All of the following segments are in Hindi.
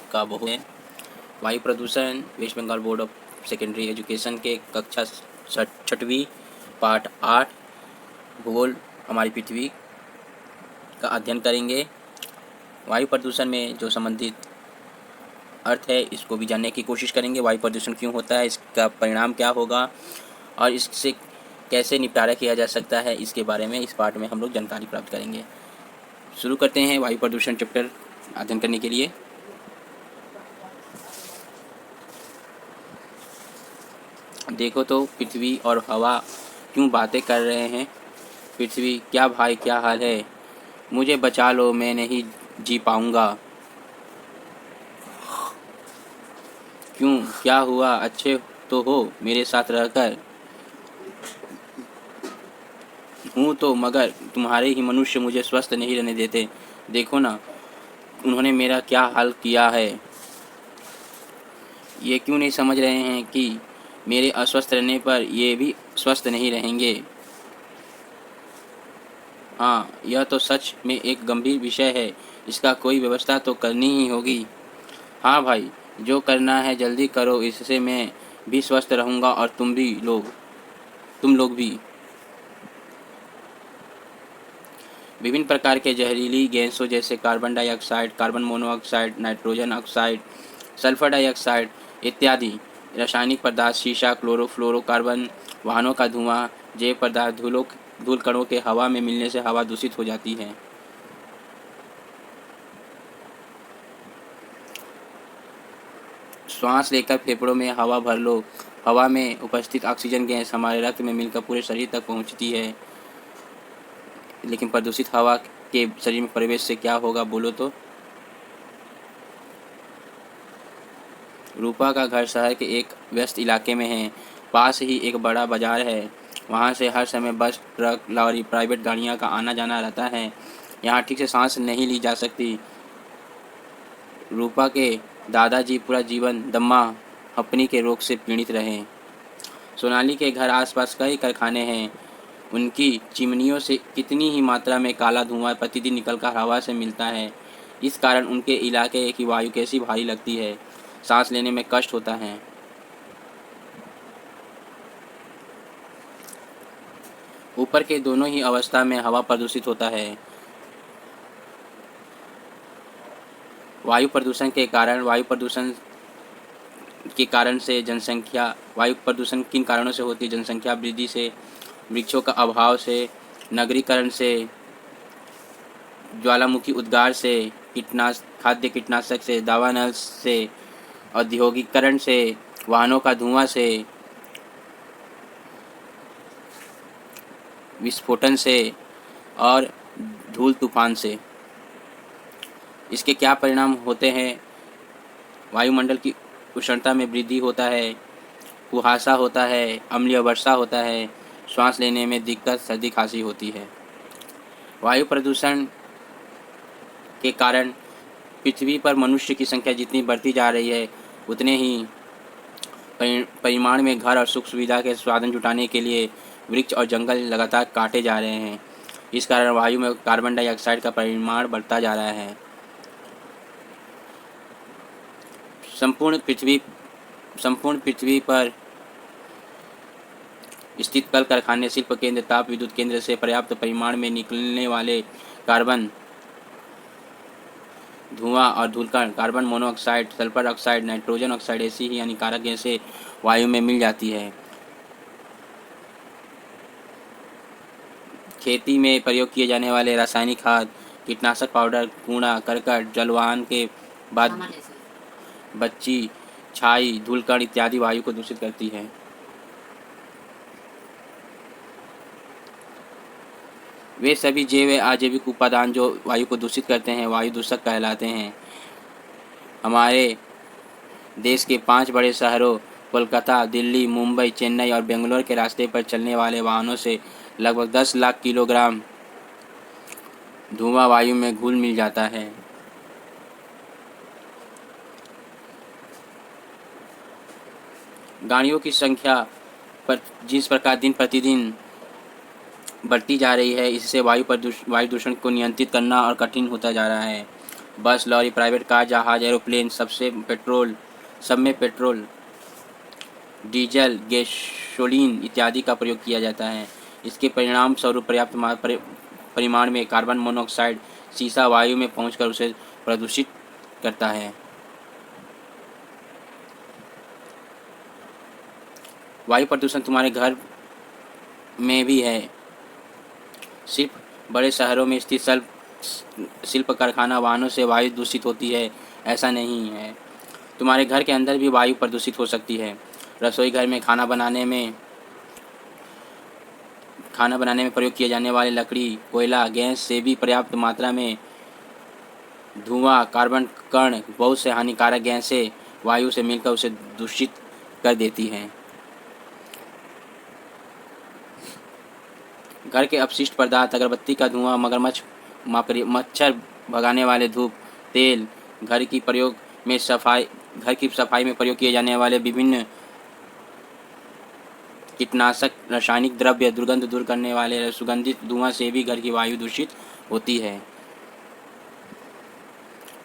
आपका बहुत है। वायु प्रदूषण West Bengal board of secondary education के कक्षा 6वीं पाठ 8 भूगोल हमारी पृथ्वी का अध्ययन करेंगे। वायु प्रदूषण में जो संबंधित अर्थ है इसको भी जानने की कोशिश करेंगे। वायु प्रदूषण क्यों होता है, इसका परिणाम क्या होगा और इससे कैसे निपटारा किया जा सकता है, इसके बारे में इस पाठ में हम लोग जानकारी प्राप्त करेंगे। शुरू करते हैं वायु प्रदूषण चैप्टर अध्ययन करने के लिए। देखो तो पृथ्वी और हवा क्यों बातें कर रहे हैं। पृथ्वी, क्या भाई क्या हाल है, मुझे बचा लो, मैं नहीं जी पाऊंगा। क्यों, क्या हुआ, अच्छे तो हो मेरे साथ रहकर। हूँ तो, मगर तुम्हारे ही मनुष्य मुझे स्वस्थ नहीं रहने देते। देखो ना, उन्होंने मेरा क्या हाल किया है। ये क्यों नहीं समझ रहे हैं कि मेरे अस्वस्थ रहने पर ये भी स्वस्थ नहीं रहेंगे। हाँ, यह तो सच में एक गंभीर विषय है, इसका कोई व्यवस्था तो करनी ही होगी। हाँ भाई, जो करना है जल्दी करो, इससे मैं भी स्वस्थ रहूँगा और तुम लोग भी। विभिन्न प्रकार के जहरीली गैसों जैसे carbon dioxide, carbon monoxide, nitrogen oxide, sulphur dioxide इत्यादि रासायनिक पदार्थ, शीशा, क्लोरोफ्लोरोकार्बन, वाहनों का धुआं, जैव पदार्थ, धूल कणों के हवा में मिलने से हवा दूषित हो जाती है। श्वास लेकर फेफड़ों में हवा भर लो। हवा में उपस्थित ऑक्सीजन गैस हमारे रक्त में मिलकर पूरे शरीर तक पहुंचती है। लेकिन प्रदूषित हवा के शरीर में प्रवेश से क्या होगा, बोलो तो। रूपा का घर शहर के एक व्यस्त इलाके में है। पास ही एक बड़ा बाजार है। वहाँ से हर समय बस, ट्रक, लॉरी, प्राइवेट गाड़ियाँ का आना जाना रहता है। यहाँ ठीक से सांस नहीं ली जा सकती। रूपा के दादाजी पूरा जीवन दम्मा हपनी के रोग से पीड़ित रहे। सोनाली के घर आसपास कई कारखाने हैं। उनकी चिमनियों से कितनी ही मात्रा में काला धुआं प्रतिदिन निकलकर हवा से मिलता है। इस कारण उनके इलाके की वायु कैसी भारी लगती है, सांस लेने में कष्ट होता है। ऊपर के दोनों ही अवस्था में हवा प्रदूषित होता है। वायु प्रदूषण किन कारणों से होती है। जनसंख्या वृद्धि से, वृक्षों का अभाव से, नगरीकरण से, ज्वालामुखी उद्गार से, खाद्य कीटनाशक से, दवा नल से, औद्योगिकरण से, वाहनों का धुआं से, विस्फोटन से और धूल तूफान से। इसके क्या परिणाम होते हैं। वायुमंडल की उष्णता में वृद्धि होता है, कुहासा होता है, अम्लीय वर्षा होता है, श्वास लेने में दिक्कत, सर्दी खांसी होती है। वायु प्रदूषण के कारण पृथ्वी पर मनुष्य की संख्या जितनी बढ़ती जा रही है, उतने ही परिमाण में घर और सुख सुविधा के साधन जुटाने के लिए वृक्ष और जंगल लगातार काटे जा रहे हैं। इस कारण वायु में कार्बन डाइऑक्साइड का परिमाण बढ़ता जा रहा है। संपूर्ण पृथ्वी पर स्थित कल कारखाने, शिल्प केंद्र, ताप विद्युत केंद्र से पर्याप्त परिमाण में निकलने वाले कार्बन धुआं और धूलकण, carbon monoxide, sulphur oxide, nitrogen oxide ऐसी ही हानिकारक गैसें वायु में मिल जाती है। खेती में प्रयोग किए जाने वाले रासायनिक खाद, कीटनाशक पाउडर, कूड़ा करकट, जलवाहन के बाद बच्ची, छाई, धूलकण इत्यादि वायु को दूषित करती है। वे सभी जैव व अजैविक उपादान जो वायु को दूषित करते हैं वायु दूषक कहलाते हैं। हमारे देश के 5 बड़े शहरों कोलकाता, दिल्ली, मुंबई, चेन्नई और बेंगलोर के रास्ते पर चलने वाले वाहनों से लगभग 10 लाख किलोग्राम धुआं वायु में घुल मिल जाता है। गाड़ियों की संख्या पर जिस प्रकार दिन प्रतिदिन बढ़ती जा रही है, इससे वायु दूषण को नियंत्रित करना और कठिन होता जा रहा है। बस, लॉरी, प्राइवेट कार, जहाज, एरोप्लेन सब में पेट्रोल, डीजल, गैसोलीन इत्यादि का प्रयोग किया जाता है। इसके परिणाम स्वरूप पर्याप्त परिमाण में कार्बन मोनोऑक्साइड सीसा वायु में पहुंचकर उसे प्रदूषित करता है। वायु प्रदूषण तुम्हारे घर में भी है। सिर्फ बड़े शहरों में स्थित शिल्प कारखाना वाहनों से वायु दूषित होती है, ऐसा नहीं है। तुम्हारे घर के अंदर भी वायु प्रदूषित हो सकती है। रसोई घर में खाना बनाने में प्रयोग किए जाने वाले लकड़ी, कोयला, गैस से भी पर्याप्त मात्रा में धुआं, कार्बन कण, बहुत से हानिकारक गैसें वायु से मिलकर उसे दूषित कर देती हैं। घर के अपशिष्ट पदार्थ, अगरबत्ती का धुआं, मच्छर भगाने वाले धूप, तेल, घर की सफाई में प्रयोग किए जाने वाले विभिन्न कीटनाशक, रासायनिक द्रव्य, दुर्गंध दूर करने वाले सुगंधित धुआं से भी घर की वायु दूषित होती है।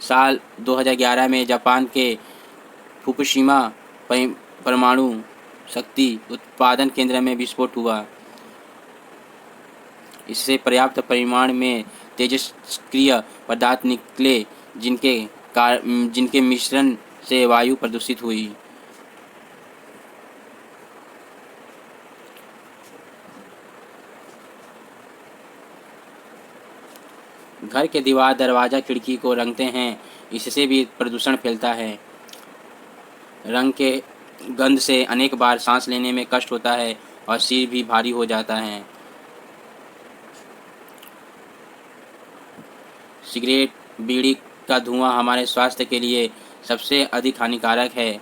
साल 2011 में जापान के फुकुशिमा परमाणु शक्ति उत्पादन केंद्र में विस्फोट हुआ। इससे पर्याप्त परिमाण में तेजस्क्रिय पदार्थ निकले, जिनके मिश्रण से वायु प्रदूषित हुई। घर के दीवार, दरवाज़ा, खिड़की को रंगते हैं, इससे भी प्रदूषण फैलता है। रंग के गंध से अनेक बार सांस लेने में कष्ट होता है और सिर भी भारी हो जाता है। सिगरेट, बीड़ी का धुआं हमारे स्वास्थ्य के लिए सबसे अधिक हानिकारक है।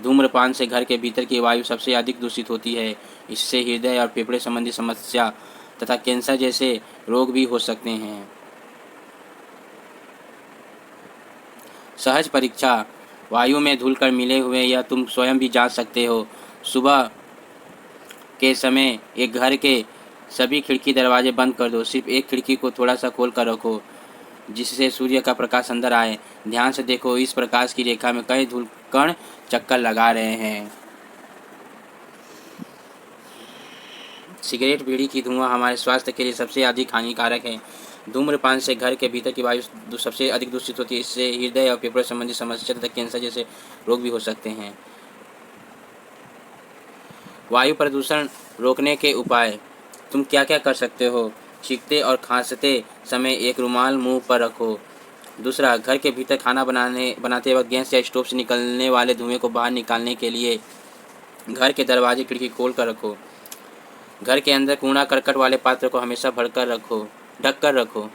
धूम्रपान से घर के भीतर की वायु सबसे अधिक दूषित होती है। इससे हृदय और फेफड़े संबंधी समस्या तथा कैंसर जैसे रोग भी हो सकते हैं। सहज परीक्षा, वायु में धुलकर मिले हुए यह तुम स्वयं भी जांच सकते हो। सुबह के समय एक घर के सभी खिड़की दरवाजे बंद कर दो। सिर्फ एक खिड़की को थोड़ा सा खोल कर रखो, जिससे सूर्य का प्रकाश अंदर आए। ध्यान से देखो, इस प्रकाश की रेखा में कई धूल कण चक्कर लगा रहे हैं। सिगरेट, बीड़ी की धुआं हमारे स्वास्थ्य के लिए सबसे अधिक हानिकारक है। धूम्रपान से घर के भीतर की वायु सबसे अधिक दूषित होती है। इससे हृदय और फेफड़े संबंधी समस्या तथा कैंसर जैसे रोग भी हो सकते हैं। वायु प्रदूषण रोकने के उपाय, तुम क्या क्या कर सकते हो? छींकते और खांसते समय एक रुमाल मुंह पर रखो। दूसरा, घर के भीतर खाना बनाते वक्त गैस या स्टोव से निकलने वाले धुएं को बाहर निकालने के लिए घर के दरवाजे, खिड़की खोल कर रखो। घर के अंदर कूड़ा करकट वाले पात्र को हमेशा ढक कर रखो।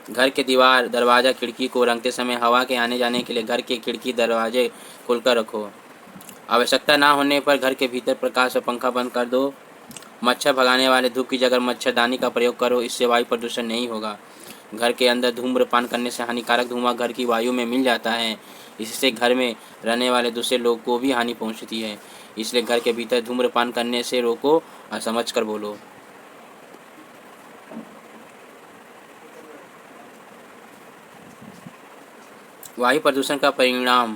घर के दीवार, दरवाज़ा, खिड़की को रंगते समय हवा के आने जाने के लिए घर के खिड़की, दरवाजे खोलकर रखो। आवश्यकता ना होने पर घर के भीतर प्रकाश और पंखा बंद कर दो। मच्छर भगाने वाले धूप की जगह मच्छरदानी का प्रयोग करो, इससे वायु प्रदूषण नहीं होगा। घर के अंदर धूम्रपान करने से हानिकारक धुआं घर की वायु में मिल जाता है। इससे घर में रहने वाले दूसरे लोग को भी हानि पहुंचती है। इसलिए घर के भीतर धूम्रपान करने से रोको और समझ कर बोलो। वायु प्रदूषण का परिणाम,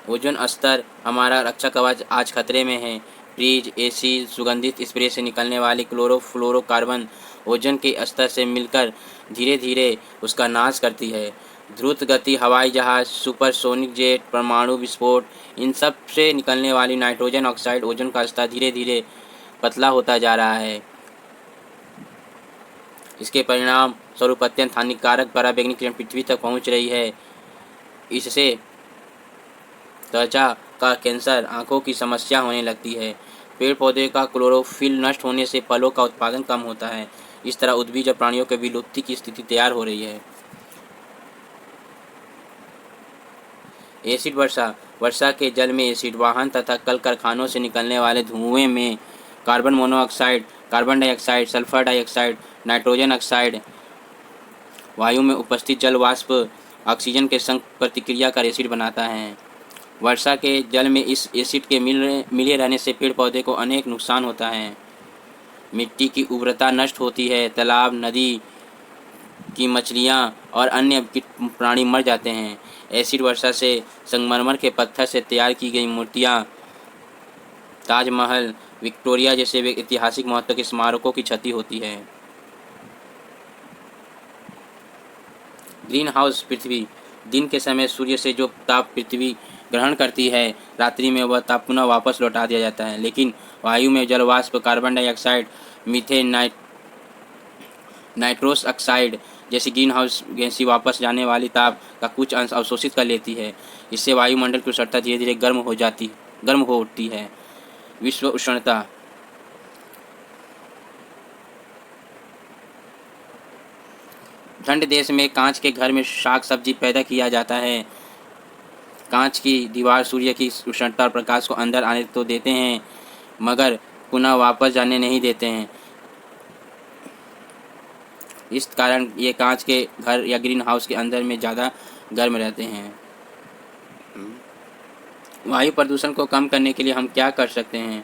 ओजोन स्तर, हमारा रक्षा कवच आज खतरे में है। फ्रिज, एसी, सुगंधित स्प्रे से निकलने वाली क्लोरोफ्लोरोकार्बन ओजोन के स्तर से मिलकर धीरे धीरे उसका नाश करती है। द्रुत गति हवाई जहाज, सुपरसोनिक जेट, परमाणु विस्फोट, इन सब से निकलने वाली नाइट्रोजन ऑक्साइड ओजोन का स्तर धीरे धीरे पतला होता जा रहा है। इसके परिणाम स्वरूप अत्यंत हानिकारक पराबैंगनी किरण पृथ्वी तक पहुंच रही है। इससे त्वचा का कैंसर, आंखों की समस्या होने लगती है। पेड़ पौधे का क्लोरोफिल नष्ट होने से फलों का उत्पादन कम होता है। इस तरह उद्भिज और प्राणियों के विलुप्ति की स्थिति तैयार हो रही है। एसिड वर्षा, वर्षा के जल में एसिड, वाहन तथा कल कारखानों से निकलने वाले धुएं में carbon monoxide, carbon dioxide, sulphur dioxide, nitrogen oxide, वायु में उपस्थित जल वाष्प ऑक्सीजन के संग प्रतिक्रिया कर एसिड बनाता है। वर्षा के जल में इस एसिड के मिले रहने से पेड़ पौधे को अनेक नुकसान होता है। मिट्टी की उर्वरता नष्ट होती है, तालाब नदी की मछलियाँ और अन्य प्राणी मर जाते हैं। एसिड वर्षा से संगमरमर के पत्थर से तैयार की गई मूर्तियाँ, ताजमहल, विक्टोरिया जैसे ऐतिहासिक महत्व के स्मारकों की क्षति होती है। ग्रीन हाउस पृथ्वी, दिन के समय सूर्य से जो ताप पृथ्वी ग्रहण करती है, रात्रि में वह ताप पुनः वापस लौटा दिया जाता है। लेकिन वायु में जल वाष्प, carbon dioxide, methane, nitrous oxide जैसी ग्रीन हाउस गैसें वापस जाने वाली ताप का कुछ अंश अवशोषित कर लेती है। इससे वायुमंडल की उष्णता धीरे धीरे गर्म हो उठती है। विश्व उष्णता, ठंड देश में कांच के घर में साग सब्जी पैदा किया जाता है। कांच की दीवार सूर्य की उष्णता और प्रकाश को अंदर आने तो देते हैं, मगर पुनः वापस जाने नहीं देते हैं। इस कारण ये कांच के घर या ग्रीन हाउस के अंदर में ज़्यादा गर्म रहते हैं। वायु प्रदूषण को कम करने के लिए हम क्या कर सकते हैं?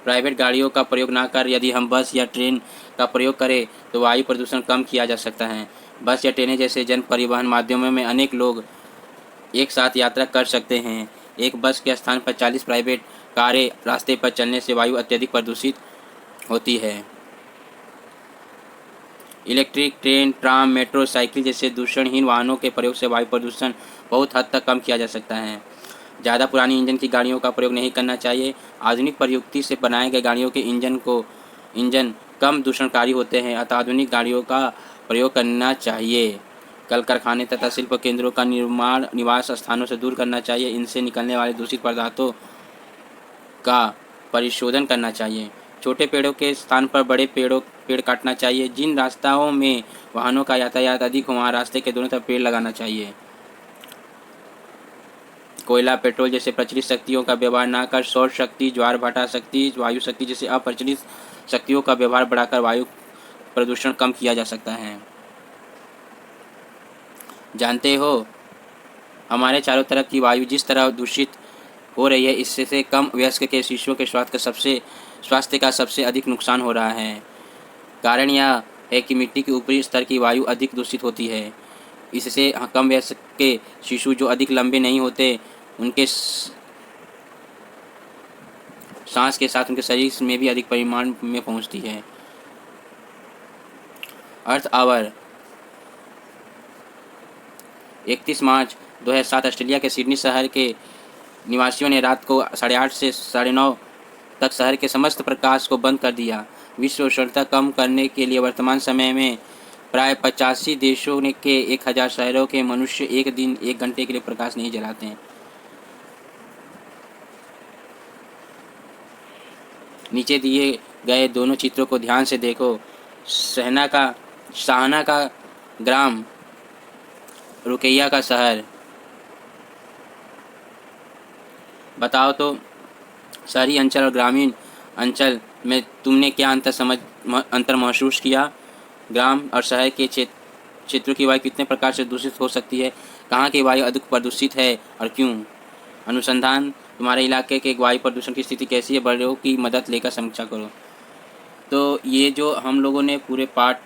प्राइवेट गाड़ियों का प्रयोग ना कर यदि हम बस या ट्रेन का प्रयोग करें तो वायु प्रदूषण कम किया जा सकता है। बस या ट्रेनें जैसे जन परिवहन माध्यमों में अनेक लोग एक साथ यात्रा कर सकते हैं। एक बस के स्थान पर 40 प्राइवेट कारें रास्ते पर चलने से वायु अत्यधिक प्रदूषित होती है। Electric train, tram, metro, cycle जैसे दूषणहीन वाहनों के प्रयोग से वायु प्रदूषण बहुत हद तक कम किया जा सकता है। ज़्यादा पुरानी इंजन की गाड़ियों का प्रयोग नहीं करना चाहिए। आधुनिक प्रयुक्ति से बनाए गए गाड़ियों के इंजन कम दूषणकारी होते हैं, अतः आधुनिक गाड़ियों का प्रयोग करना चाहिए। कल कारखाने तथा शिल्प केंद्रों का निर्माण निवास स्थानों से दूर करना चाहिए। इनसे निकलने वाले दूषित पदार्थों का परिशोधन करना चाहिए। छोटे पेड़ों के स्थान पर बड़े पेड़ काटना चाहिए। जिन रास्ताओं में वाहनों का यातायात अधिक हो वहाँ रास्ते के दोनों तरफ पेड़ लगाना चाहिए। कोयला, पेट्रोल जैसे प्रचलित शक्तियों का व्यवहार न कर सौर शक्ति, ज्वार भाटा शक्ति, वायु शक्ति जैसे अप्रचलित शक्तियों का व्यवहार बढ़ाकर वायु प्रदूषण कम किया जा सकता है। जानते हो, हमारे चारों तरफ की वायु जिस तरह दूषित हो रही है, इससे कम वयस्क के शिशुओं के स्वास्थ्य का सबसे अधिक नुकसान हो रहा है। कारण यह है कि मिट्टी के ऊपरी स्तर की वायु अधिक दूषित होती है। इससे कम वयस्क के शिशु जो अधिक लंबे नहीं होते, उनके सांस के साथ उनके शरीर में भी अधिक परिमाण में पहुंचती है। अर्थ आवर, 31 मार्च 2007 ऑस्ट्रेलिया के सिडनी शहर के निवासियों ने रात को 8:30 से 9:30 तक शहर के समस्त प्रकाश को बंद कर दिया। विश्व उष्णता कम करने के लिए वर्तमान समय में प्राय 85 देशों के 1000 शहरों के मनुष्य एक दिन 1 घंटे के लिए प्रकाश नहीं जलाते हैं। नीचे दिए गए दोनों चित्रों को ध्यान से देखो। शाहना का ग्राम, रुकैया का शहर। बताओ तो शहरी अंचल और ग्रामीण अंचल में तुमने क्या अंतर महसूस किया? ग्राम और शहर के क्षेत्रों की वायु कितने प्रकार से दूषित हो सकती है? कहाँ की वायु अधिक प्रदूषित है और क्यों? अनुसंधान, तुम्हारे इलाके के वायु प्रदूषण की स्थिति कैसी है? बड़ों की मदद लेकर समीक्षा करो। तो ये जो हम लोगों ने पूरे पाठ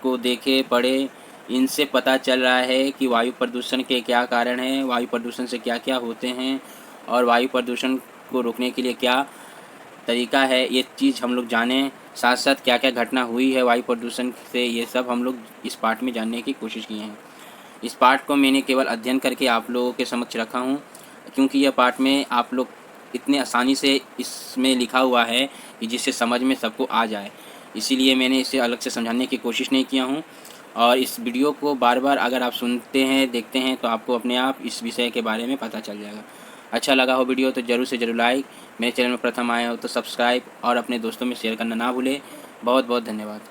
को देखे पढ़े, इनसे पता चल रहा है कि वायु प्रदूषण के क्या कारण हैं, वायु प्रदूषण से क्या क्या होते हैं और वायु प्रदूषण को रोकने के लिए क्या तरीका है, ये चीज़ हम लोग जानें। साथ साथ क्या क्या घटना हुई है वायु प्रदूषण से, ये सब हम लोग इस पाठ में जानने की कोशिश की हैं। इस पाठ को मैंने केवल अध्ययन करके आप लोगों के समक्ष रखा हूँ, क्योंकि यह पाठ में आप लोग इतने आसानी से इसमें लिखा हुआ है कि जिससे समझ में सबको आ जाए, इसीलिए मैंने इसे अलग से समझाने की कोशिश नहीं किया हूँ। और इस वीडियो को बार बार अगर आप सुनते हैं, देखते हैं, तो आपको अपने आप इस विषय के बारे में पता चल जाएगा। अच्छा लगा हो वीडियो तो ज़रूर से ज़रूर लाइक, मेरे चैनल में प्रथम आए हो तो सब्सक्राइब और अपने दोस्तों में शेयर करना ना भूलें। बहुत बहुत धन्यवाद।